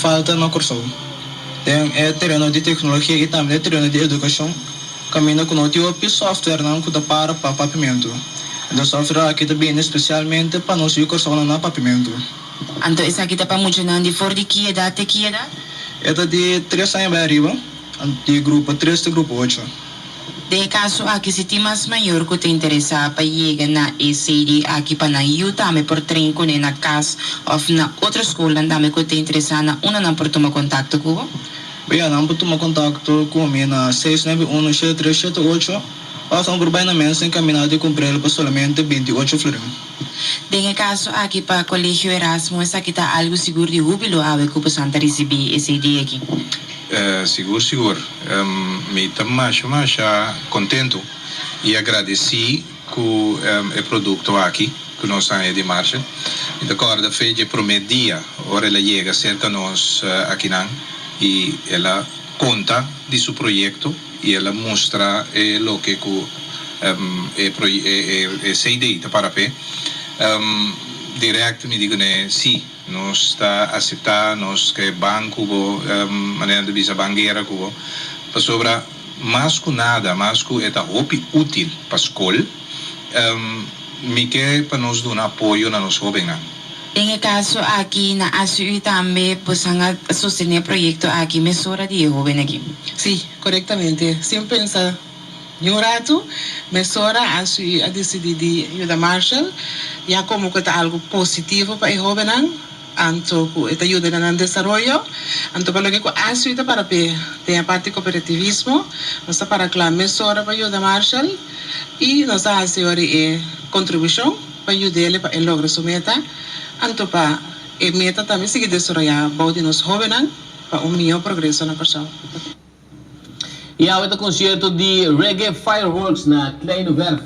falta no curso. É terreno de tecnologia e também é terreno de educação. Caminho com o tipo software não que para papimento. O software aqui também especialmente para nós o curso na papimento. Então, essa aqui tá para muito não de for de que idade até que idade? É de 3 anos para arriba, de grupo 3 de grupo 8. De caso aqui se tem mais maior que te interessa para chegar na ECD aqui para na EU também por trem com na casa ou na outra escola também que te interessa na uma não por tomar contato com? Bem, não por tomar contato com mim na 6917378 ou são urbanamente encaminhado e cumprir para somente 28 flores. De caso aqui para colégio Erasmus aqui tá algo seguro de júbilo a ver que o Santa receber ECD aqui. Seguro. Me estou mais contento e agradeci com o produto aqui que nós estamos de marcha. E de acordo, fez prometia, ora ela chega cerca de nós aqui não e ela conta de seu projeto e ela mostra o que é CD para pé. Direto me digo né, sim. Nós está aceitar nós que banco maneira de visa banqueira cubo para sobra mais que nada mais que é hopi útil para a escola me quer para nós dar apoio na nossa jovem. Em caso aqui na ASU também possam sostener o projeto aqui mesura de jovem aqui. Sim, corretamente. Sempre pensa um rato, mesura ASU a decidir de ajuda Marshall já como que está algo positivo para o jovem. Anto esta ayuda en el desarrollo, anto para lo que hace ahorita para tem parte cooperativismo, nos para la mesura para ayuda Marshall y nos hace ahora contribución para ayudarle para el logro su meta, anto para el meta también sigue desarrollando para los jóvenes para un mejor progreso en la persona. E há outro concerto de Reggae Fireworks na Kleine Werf.